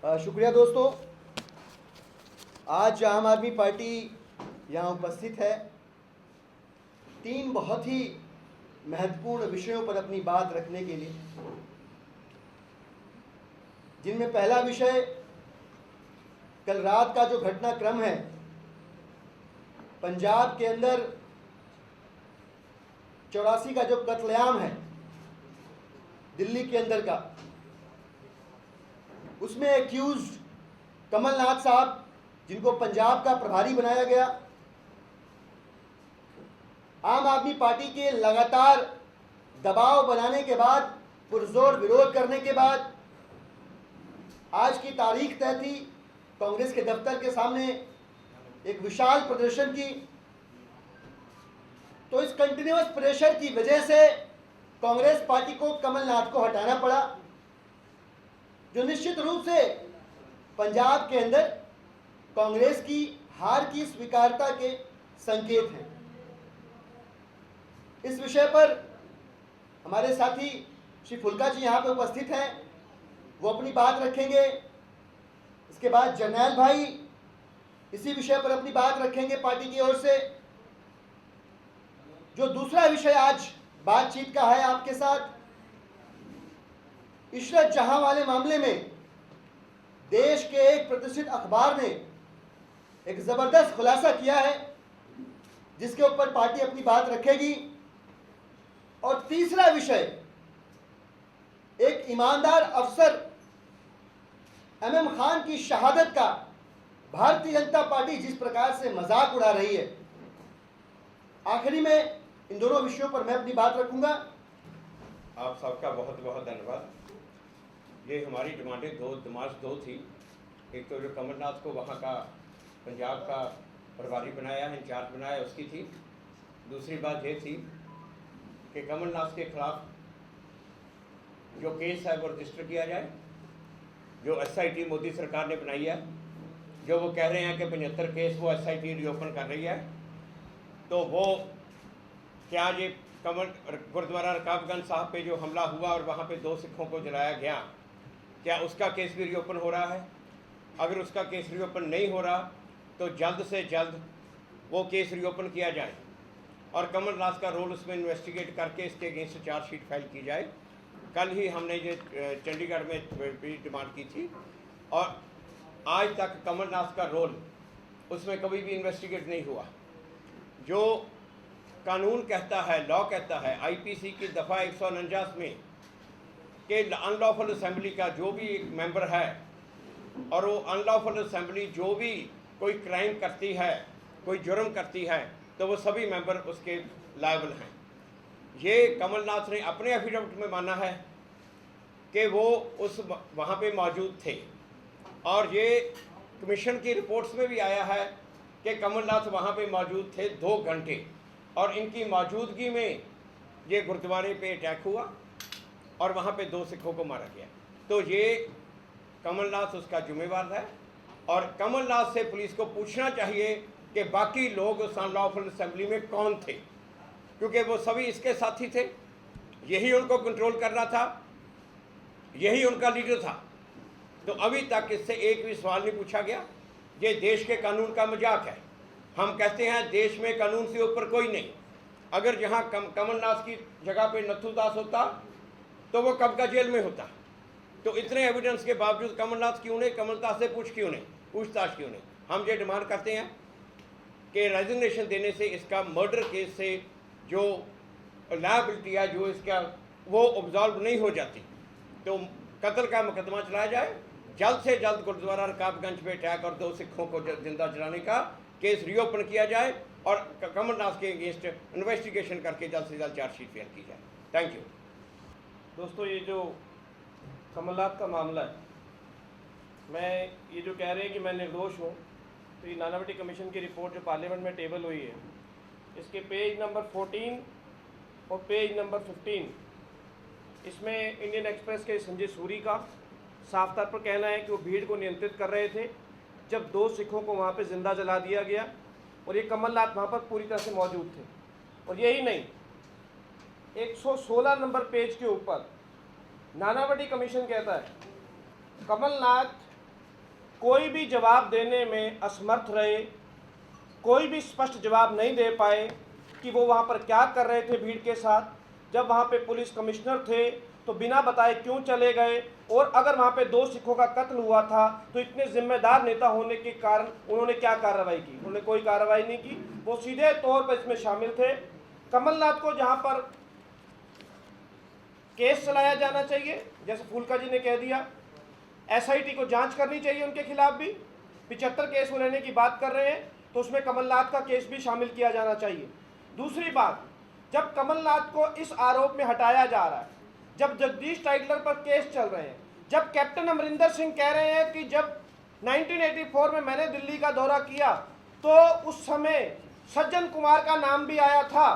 शुक्रिया दोस्तों। आज आम आदमी पार्टी यहाँ उपस्थित है 3 बहुत ही महत्वपूर्ण विषयों पर अपनी बात रखने के लिए, जिनमें पहला विषय कल रात का जो घटनाक्रम है पंजाब के अंदर 84 का जो कत्लेआम है दिल्ली के अंदर का, उसमें एक्यूज्ड कमलनाथ साहब जिनको पंजाब का प्रभारी बनाया गया, आम आदमी पार्टी के लगातार दबाव बनाने के बाद, पुरजोर विरोध करने के बाद आज की तारीख तय थी कांग्रेस के दफ्तर के सामने एक विशाल प्रदर्शन की। तो इस कंटिन्यूअस प्रेशर की वजह से कांग्रेस पार्टी को कमलनाथ को हटाना पड़ा, जो निश्चित रूप से पंजाब के अंदर कांग्रेस की हार की स्वीकारता के संकेत हैं। इस विषय पर हमारे साथी श्री फुल्का जी यहाँ पे उपस्थित हैं, वो अपनी बात रखेंगे। इसके बाद जरनैल भाई इसी विषय पर अपनी बात रखेंगे पार्टी की ओर से। जो दूसरा विषय आज बातचीत का है आपके साथ, इशरत जहां वाले मामले में देश के एक प्रतिष्ठित अखबार ने एक जबरदस्त खुलासा किया है, जिसके ऊपर पार्टी अपनी बात रखेगी। और तीसरा विषय एक ईमानदार अफसर एमएम खान की शहादत का भारतीय जनता पार्टी जिस प्रकार से मजाक उड़ा रही है। आखिरी में इन दोनों विषयों पर मैं अपनी बात रखूंगा। आप सबका बहुत बहुत धन्यवाद। ये हमारी डिमांडें दो थी। एक तो जो कमलनाथ को वहाँ का पंजाब का प्रभारी बनाया, इंचार्ज बनाया, उसकी थी। दूसरी बात ये थी कि कमलनाथ के खिलाफ जो केस है वो रजिस्टर किया जाए, जो एसआईटी मोदी सरकार ने बनाई है। जो वो कह रहे हैं कि 75 केस वो एसआईटी रीओपन कर रही है, तो वो क्या ये गुरुद्वारा रकाबगंज साहब पे जो हमला हुआ और वहाँ पे 2 सिखों को जलाया गया, क्या उसका केस भी रीओपन हो रहा है? अगर उसका केस रीओपन नहीं हो रहा तो जल्द से जल्द वो केस रीओपन किया जाए और कमलनाथ का रोल उसमें इन्वेस्टिगेट करके इसके अगेंस्ट चार्जशीट फाइल की जाए। कल ही हमने ये चंडीगढ़ में भी डिमांड की थी और आज तक कमलनाथ का रोल उसमें कभी भी इन्वेस्टिगेट नहीं हुआ। जो कानून कहता है, लॉ कहता है, आईपीसी की दफ़ा 149 में कि अनलॉफुल असेंबली का जो भी एक मेंबर है और वो अनलॉफुल असेंबली जो भी कोई क्राइम करती है, कोई जुर्म करती है, तो वो सभी मेंबर उसके लायबल हैं। ये कमलनाथ ने अपने एफिडेविट में माना है कि वो उस वहाँ पे मौजूद थे और ये कमीशन की रिपोर्ट्स में भी आया है कि कमलनाथ वहाँ पे मौजूद थे 2 घंटे और इनकी मौजूदगी में ये गुरुद्वारे पे अटैक हुआ और वहाँ पे 2 सिखों को मारा गया। तो ये कमलनाथ उसका जिम्मेवार है और कमलनाथ से पुलिस को पूछना चाहिए कि बाकी लोग उस अनलॉफुल असेंबली में कौन थे, क्योंकि वो सभी इसके साथी थे, यही उनको कंट्रोल करना था, यही उनका लीडर था। तो अभी तक इससे एक भी सवाल नहीं पूछा गया। ये देश के कानून का मजाक है। हम कहते हैं देश में कानून से ऊपर कोई नहीं। अगर जहाँ कमलनाथ की जगह पे नथू दास होता तो वो कब का जेल में होता। तो इतने एविडेंस के बावजूद कमलनाथ क्यों नहीं, कमलनाथ से पूछताछ क्यों नहीं? हम ये डिमांड करते हैं कि रेजिग्नेशन देने से इसका मर्डर केस से जो लायबिलिटी है, जो इसका वो ऑब्जॉल्व नहीं हो जाती, तो कत्ल का मुकदमा चलाया जाए, जल्द से जल्द गुरुद्वारा रकाबगंज पे अटैक और 2 सिखों को जिंदा जलाने का केस रीओपन किया जाए और कमलनाथ के अगेंस्ट इन्वेस्टिगेशन करके जल्द से जल्द चार्जशीट फाइल की जाए। Thank you. दोस्तों, ये जो कमलनाथ का मामला है, मैं ये जो कह रहे हैं कि मैं निर्दोष हूँ, तो ये नानावटी कमीशन की रिपोर्ट जो पार्लियामेंट में टेबल हुई है, इसके पेज नंबर 14 और पेज नंबर 15, इसमें इंडियन एक्सप्रेस के संजय सूरी का साफ तौर पर कहना है कि वो भीड़ को नियंत्रित कर रहे थे जब 2 सिखों को वहाँ पे ज़िंदा जला दिया गया और ये कमलनाथ वहाँ पर पूरी तरह से मौजूद थे। और यही नहीं, 116 नंबर पेज के ऊपर नानावटी कमीशन कहता है कमलनाथ कोई भी जवाब देने में असमर्थ रहे, कोई भी स्पष्ट जवाब नहीं दे पाए कि वो वहाँ पर क्या कर रहे थे भीड़ के साथ। जब वहाँ पे पुलिस कमिश्नर थे तो बिना बताए क्यों चले गए, और अगर वहाँ पे 2 सिखों का कत्ल हुआ था तो इतने जिम्मेदार नेता होने के कारण उन्होंने क्या कार्रवाई की? उन्होंने कोई कार्रवाई नहीं की, वो सीधे तौर पर इसमें शामिल थे। कमलनाथ को जहाँ पर केस चलाया जाना चाहिए, जैसे फूलका जी ने कह दिया, SIT को जांच करनी चाहिए उनके खिलाफ भी। 75 केस वो लेने की बात कर रहे हैं तो उसमें कमलनाथ का केस भी शामिल किया जाना चाहिए। दूसरी बात, जब कमलनाथ को इस आरोप में हटाया जा रहा है, जब जगदीश टाइटलर पर केस चल रहे हैं, जब कैप्टन अमरिंदर सिंह कह रहे हैं कि जब 1984 में मैंने दिल्ली का दौरा किया तो उस समय सज्जन कुमार का नाम भी आया था,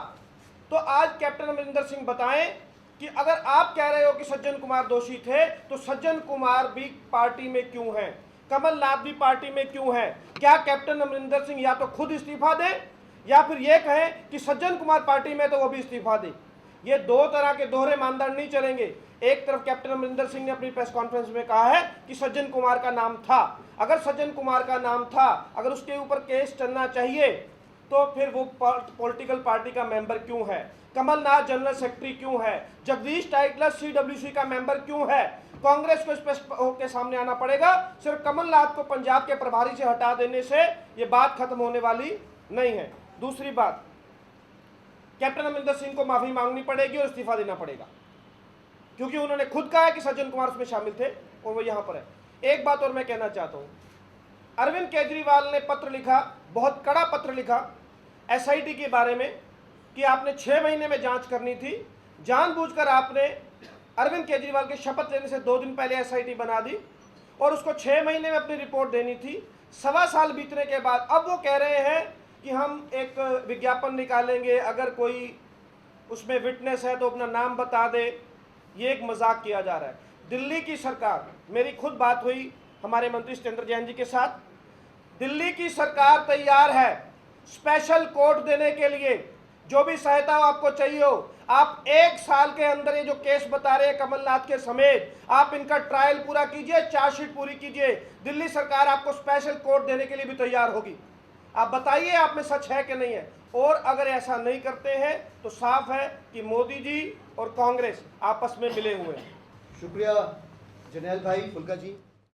तो आज कैप्टन अमरिंदर सिंह बताएं कि अगर आप कह रहे हो कि सज्जन कुमार दोषी थे तो सज्जन कुमार भी पार्टी में क्यों हैं, कमलनाथ भी पार्टी में क्यों हैं? क्या कैप्टन अमरिंदर सिंह या तो खुद इस्तीफा दें या फिर ये कहें कि सज्जन कुमार पार्टी में तो वो भी इस्तीफा दे। ये 2 तरह के दोहरे मानदंड नहीं चलेंगे। एक तरफ कैप्टन अमरिंदर सिंह ने अपनी प्रेस कॉन्फ्रेंस में कहा है कि सज्जन कुमार का नाम था, अगर सज्जन कुमार का नाम था, अगर उसके ऊपर केस चलना चाहिए तो फिर वो पॉलिटिकल पार्टी का मेंबर क्यों है? कमलनाथ जनरल सेक्रेटरी क्यों है? जगदीश टाइटलर CWC का मेंबर क्यों है? कांग्रेस को स्पष्ट होकर सामने आना पड़ेगा। सिर्फ कमलनाथ को पंजाब के प्रभारी से हटा देने से ये बात खत्म होने वाली नहीं है। दूसरी बात, कैप्टन अमरिंदर सिंह को माफी मांगनी पड़ेगी और इस्तीफा देना पड़ेगा, क्योंकि उन्होंने खुद कहा है कि सज्जन कुमार उसमें शामिल थे और वो यहां पर है। एक बात और मैं कहना चाहता हूं, अरविंद केजरीवाल ने पत्र लिखा, बहुत कड़ा पत्र लिखा SIT के बारे में कि आपने 6 महीने में जांच करनी थी। जानबूझकर आपने अरविंद केजरीवाल के शपथ लेने से 2 दिन पहले SIT बना दी और उसको 6 महीने में अपनी रिपोर्ट देनी थी। 1.25 साल बीतने के बाद अब वो कह रहे हैं कि हम एक विज्ञापन निकालेंगे, अगर कोई उसमें विटनेस है तो अपना नाम बता दे। ये एक मजाक किया जा रहा है। दिल्ली की सरकार, मेरी खुद बात हुई हमारे मंत्री सत्येंद्र जैन जी के साथ, दिल्ली की सरकार तैयार है स्पेशल कोर्ट देने के लिए, जो भी सहायता आपको चाहिए हो। आप 1 साल के अंदर ये जो केस बता रहे हैं कमलनाथ के समेत, आप इनका ट्रायल पूरा कीजिए, चार्जशीट पूरी कीजिए। दिल्ली सरकार आपको स्पेशल कोर्ट देने के लिए भी तैयार होगी। आप बताइए आप में सच है कि नहीं है। और अगर ऐसा नहीं करते हैं तो साफ है कि मोदी जी और कांग्रेस आपस में मिले हुए हैं। शुक्रिया जरनैल भाई फुल्का जी।